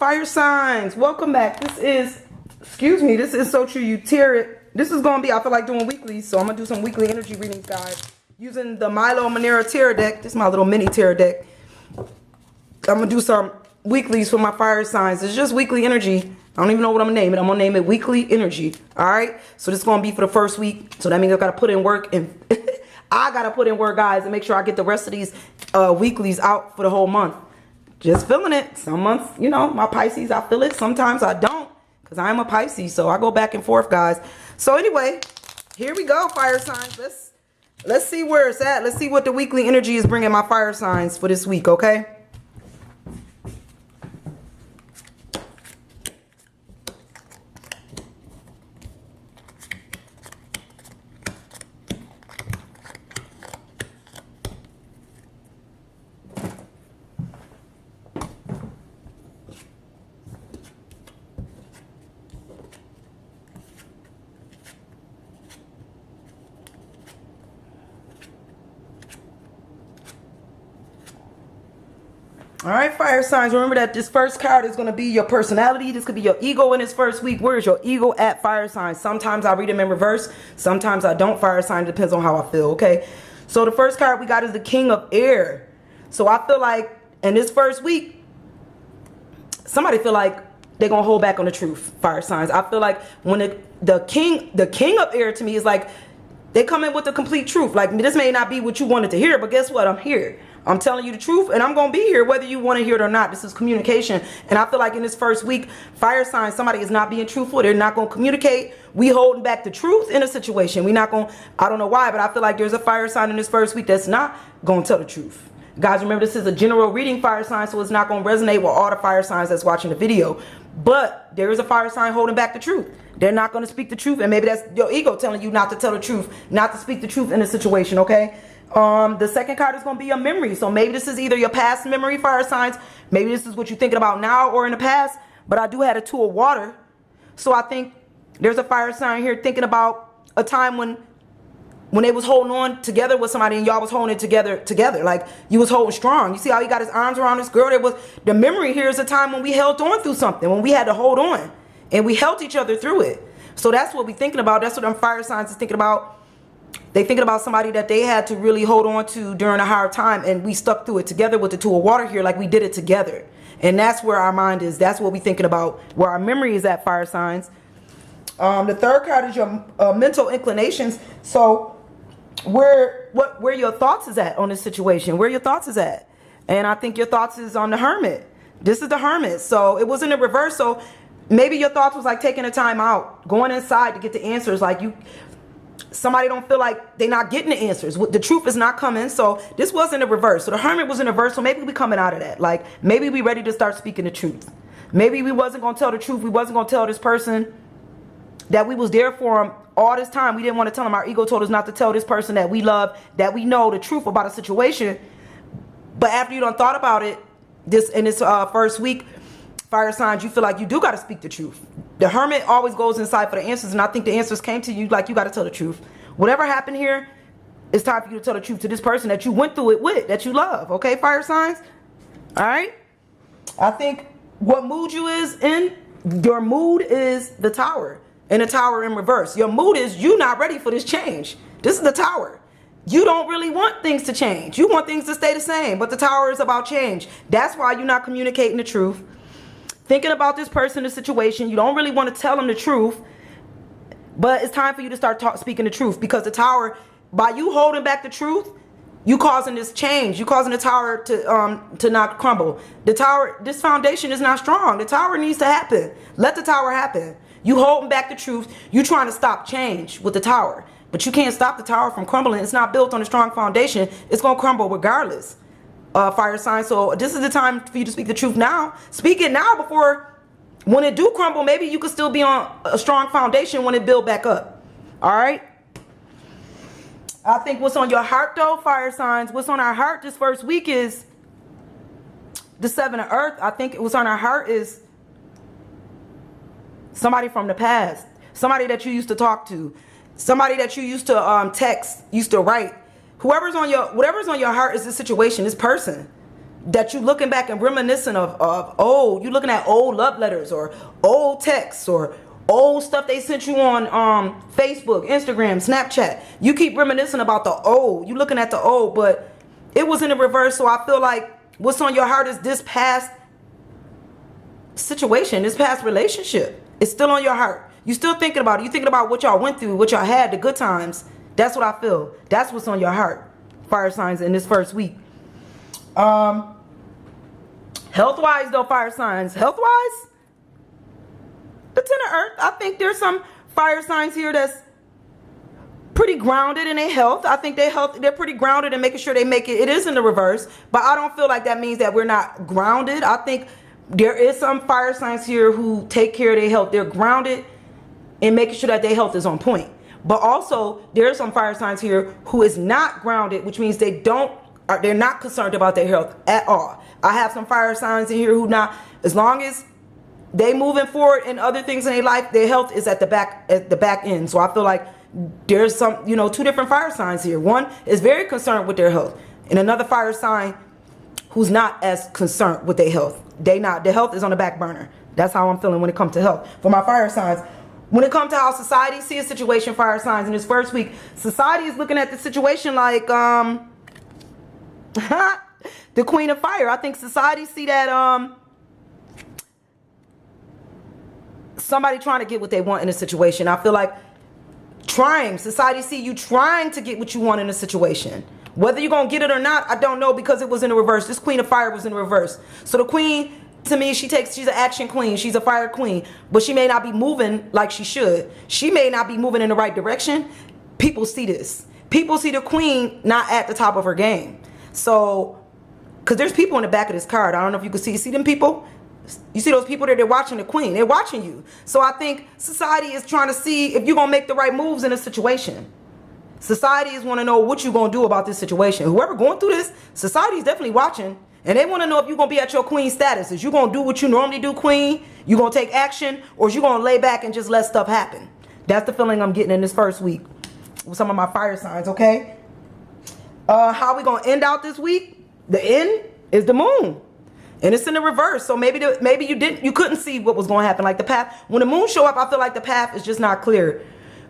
Fire signs, welcome back. This is, this is So True You Tarot. This is going to be, I feel like doing weeklies, so I'm going to do some weekly energy readings, guys. Using the Milo Monero tarot deck. This is my little mini tarot deck. I'm going to do some weeklies for my fire signs. It's just weekly energy. I don't even know what I'm going to name it. I'm going to name it weekly energy. All right? So this is going to be for the first week. So that means I've got to put in work. And I got to put in work, guys, and make sure I get the rest of these weeklies out for the whole month. Just feeling it. Some months, you know, my Pisces, I feel it. Sometimes I don't, because I am a Pisces. So I go back and forth, guys. So anyway, here we go, fire signs. Let's see where it's at. Let's see what the weekly energy is bringing my fire signs for this week, okay? All right, fire signs, remember that this first card is going to be your personality. This could be your ego in this first week. Where is your ego at, fire signs? Sometimes I read them in reverse. Sometimes I don't, fire sign. Depends on how I feel, okay? So the first card we got is the King of Air. So I feel like in this first week, somebody feel like they're going to hold back on the truth, fire signs. I feel like when the king of Air to me is like, they come in with the complete truth. Like, this may not be what you wanted to hear, but guess what? I'm here. I'm telling you the truth, and I'm going to be here whether you want to hear it or not. This is communication. And I feel like in this first week, fire signs, somebody is not being truthful. They're not going to communicate. We holding back the truth in a situation. We not going to, I don't know why, but I feel like there's a fire sign in this first week that's not going to tell the truth. Guys, remember, this is a general reading, fire sign, so it's not going to resonate with all the fire signs that's watching the video. But there is a fire sign holding back the truth. They're not going to speak the truth, and maybe that's your ego telling you not to tell the truth, not to speak the truth in a situation, okay? The second card is going to be a memory. So maybe this is either your past memory, fire signs. Maybe this is what you're thinking about now or in the past. But I do have a Two of Water. So I think there's a fire sign here thinking about a time when they was holding on together with somebody and y'all was holding it together. Like, you was holding strong. You see how he got his arms around this girl? The memory here is a time when we held on through something, when we had to hold on. And we helped each other through it. So that's what we're thinking about. That's what them fire signs is thinking about. They thinking about somebody that they had to really hold on to during a hard time, and we stuck through it together with the Two of Water here, like we did it together. And that's where our mind is. That's what we're thinking about, where our memory is at, fire signs. The third card is your mental inclinations. So where your thoughts is at on this situation, where your thoughts is at. And I think your thoughts is on the Hermit. This is the Hermit. So it wasn't a reverse. So maybe your thoughts was like taking a time out, going inside to get the answers. Like, somebody don't feel like they're not getting the answers. The truth is not coming. So this wasn't a reverse. So the Hermit was in reverse. So maybe we coming out of that. Like, maybe we ready to start speaking the truth. Maybe we wasn't going to tell the truth. We wasn't going to tell this person that we was there for him all this time. We didn't want to tell him. Our ego told us not to tell this person that we love, that we know the truth about a situation. But after you done thought about it, in this first week, fire signs, you feel like you do got to speak the truth. The Hermit always goes inside for the answers, and I think the answers came to you like you got to tell the truth. Whatever happened here, it's time for you to tell the truth to this person that you went through it with, that you love. Okay, fire signs? All right? I think what mood you is in, your mood is the Tower, and the Tower in reverse. Your mood is you not ready for this change. This is the Tower. You don't really want things to change. You want things to stay the same, but the Tower is about change. That's why you're not communicating the truth. Thinking about this person, the situation, you don't really want to tell them the truth, but it's time for you to start speaking the truth, because the Tower, by you holding back the truth, you causing this change. You causing the Tower to not crumble. The Tower, this foundation is not strong. The Tower needs to happen. Let the Tower happen. You holding back the truth. You trying to stop change with the Tower, but you can't stop the Tower from crumbling. It's not built on a strong foundation. It's gonna crumble regardless. Fire sign. So this is the time for you to speak the truth now. Speak it now before, when it do crumble, maybe you could still be on a strong foundation when it build back up. All right. I think what's on your heart though, fire signs, what's on our heart this first week is the Seven of Earth. I think what's on our heart is somebody from the past, somebody that you used to talk to, somebody that you used to text, used to write. Whatever's on your heart is this situation, this person. that you looking back and reminiscing of old, you looking at old love letters or old texts or old stuff they sent you on Facebook, Instagram, Snapchat. You keep reminiscing about the old. You looking at the old, but it was in the reverse. So I feel like what's on your heart is this past situation, this past relationship. It's still on your heart. You still thinking about it. You thinking about what y'all went through, what y'all had, the good times. That's what I feel. That's what's on your heart, fire signs, in this first week. Health-wise, though, fire signs. Health-wise, the Ten of Earth. I think there's some fire signs here that's pretty grounded in their health. I think they're pretty grounded in making sure they make it. It is in the reverse, but I don't feel like that means that we're not grounded. I think there is some fire signs here who take care of their health. They're grounded in making sure that their health is on point. But also, there are some fire signs here who is not grounded, which means they're not concerned about their health at all. I have some fire signs in here who not, as long as they moving forward in other things in their life, their health is at the back end. So I feel like there's some, two different fire signs here. One is very concerned with their health, and another fire sign who's not as concerned with their health. Their health is on the back burner. That's how I'm feeling when it comes to health. For my fire signs, when it comes to how society sees a situation, fire signs, in this first week, society is looking at the situation like the Queen of Fire. I think society see that somebody trying to get what they want in a situation. I feel like society see you trying to get what you want in a situation. Whether you're going to get it or not, I don't know, because it was in the reverse. This Queen of Fire was in the reverse. So the Queen, to me, she's an action queen. She's a fire queen. But she may not be moving like she should. She may not be moving in the right direction. People see this. People see the Queen not at the top of her game. So, because there's people in the back of this card. I don't know if you can see. You see them people? You see those people that they're watching the Queen. They're watching you. So I think society is trying to see if you're going to make the right moves in a situation. Society is want to know what you're going to do about this situation. Whoever going through this, society is definitely watching. And they want to know if you're going to be at your queen status. Is you going to do what you normally do, queen? You going to take action? Or is you going to lay back and just let stuff happen? That's the feeling I'm getting in this first week with some of my fire signs, okay? How we going to end out this week? The end is the moon. And it's in the reverse. So maybe you couldn't see what was going to happen. Like the path, when the moon show up, I feel like the path is just not clear.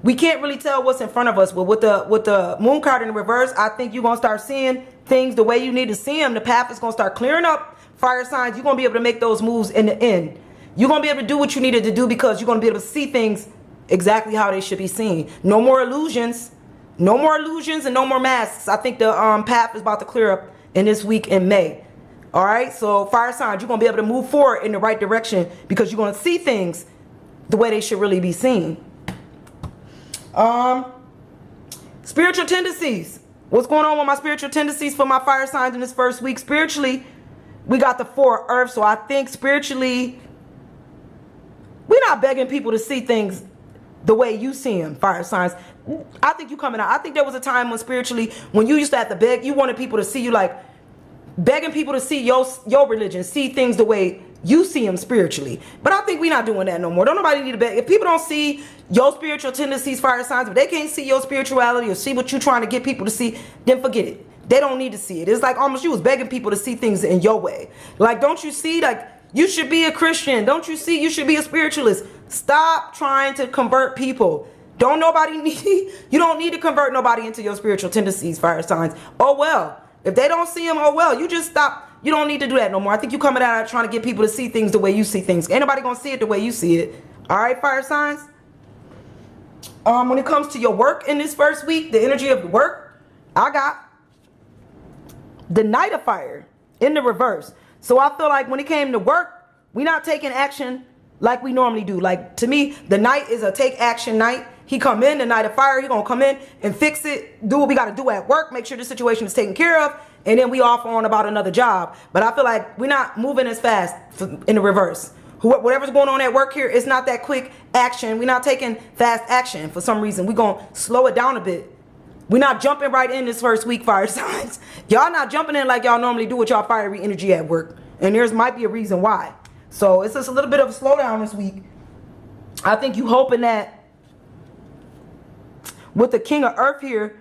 We can't really tell what's in front of us. But with the moon card in the reverse, I think you're going to start seeing things the way you need to see them. The path is going to start clearing up. Fire signs, you're going to be able to make those moves in the end. You're going to be able to do what you needed to do because you're going to be able to see things exactly how they should be seen. No more illusions. No more illusions and no more masks. I think the path is about to clear up in this week in May. All right? So fire signs, you're going to be able to move forward in the right direction because you're going to see things the way they should really be seen. Spiritual tendencies. What's going on with my spiritual tendencies for my fire signs in this first week? Spiritually, we got the 4 of Earth. So I think spiritually, we're not begging people to see things the way you see them, fire signs. I think you coming out. I think there was a time when spiritually, when you used to have to beg, you wanted people to see you, like begging people to see your religion, see things the way you see them spiritually. But I think we're not doing that no more. Don't nobody need to beg. If people don't see your spiritual tendencies, fire signs, if they can't see your spirituality or see what you're trying to get people to see, then forget it. They don't need to see it. It's like almost you was begging people to see things in your way. Like, don't you see, like, you should be a Christian. Don't you see you should be a spiritualist? Stop trying to convert people. You don't need to convert nobody into your spiritual tendencies, fire signs. Oh, well. If they don't see them, oh, well. You just stop. You don't need to do that no more. I think you coming out trying to get people to see things the way you see things. Ain't nobody going to see it the way you see it. All right, fire signs? When it comes to your work in this first week, the energy of the work, I got the Knight of Fire in the reverse. So I feel like when it came to work, we're not taking action like we normally do. Like, to me, the Knight is a take action night. He come in, the Knight of Fire, he going to come in and fix it, do what we got to do at work, make sure the situation is taken care of, and then we off on about another job. But I feel like we're not moving as fast in the reverse. Whatever's going on at work here, it's not that quick action. We're not taking fast action for some reason. We're going to slow it down a bit. We're not jumping right in this first week, fire signs. Y'all not jumping in like y'all normally do with y'all fiery energy at work. And there's might be a reason why. So it's just a little bit of a slowdown this week. I think you hoping that with the King of Earth here,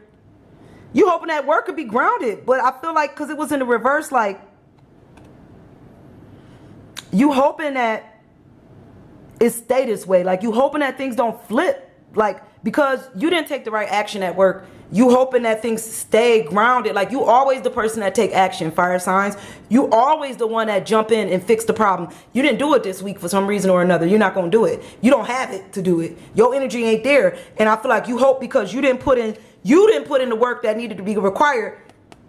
you hoping that work could be grounded. But I feel like because it was in the reverse, like You hoping that it stay this way. Like, you hoping that things don't flip. Like, because you didn't take the right action at work, you hoping that things stay grounded. Like, you always the person that take action, fire signs. You always the one that jump in and fix the problem. You didn't do it this week for some reason or another. You're not going to do it. You don't have it to do it. Your energy ain't there. And I feel like you hope because you didn't put in the work that needed to be required,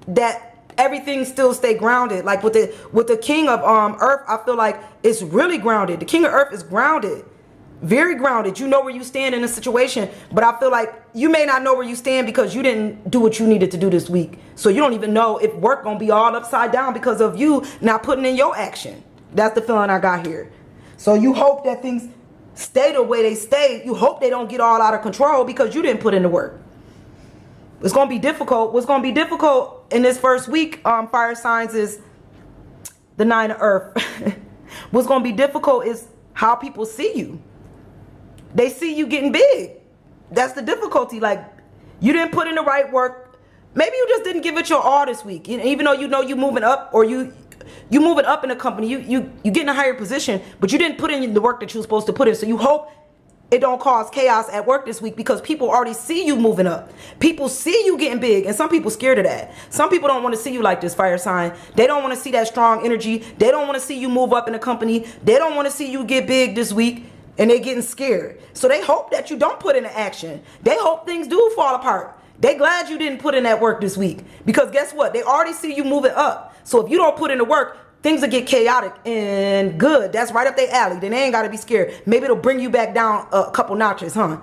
that everything still stay grounded. Like with the king of earth, I feel like it's really grounded. The king of earth is grounded. Very grounded. You know where you stand in a situation, but I feel like you may not know where you stand because you didn't do what you needed to do this week. So you don't even know if work gonna be all upside down because of you not putting in your action. That's the feeling I got here. So you hope that things stay the way they stay. You hope they don't get all out of control because you didn't put in the work. It's gonna be difficult. What's gonna be difficult in this first week, fire signs, is the 9 of earth. What's gonna be difficult is how people see you. They see you getting big. That's the difficulty. Like, you didn't put in the right work. Maybe you just didn't give it your all this week. Even though you know you moving up, or you moving up in the company, you get in a higher position, but you didn't put in the work that you were supposed to put in. So you hope it don't cause chaos at work this week because people already see you moving up. People see you getting big, and some people scared of that. Some people don't want to see you like this, fire sign. They don't want to see that strong energy. They don't want to see you move up in the company. They don't want to see you get big this week. And they're getting scared. So they hope that you don't put into action. They hope things do fall apart. They glad you didn't put in that work this week. Because guess what? They already see you moving up. So if you don't put in the work, things will get chaotic and good. That's right up their alley. Then they ain't got to be scared. Maybe it'll bring you back down a couple notches, huh?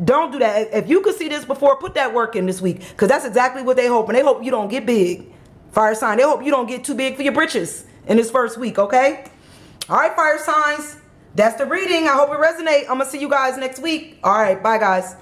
Don't do that. If you could see this before, put that work in this week. Because that's exactly what they hope. And they hope you don't get big. Fire sign. They hope you don't get too big for your britches in this first week, okay? All right, fire signs. That's the reading. I hope it resonates. I'm going to see you guys next week. All right. Bye, guys.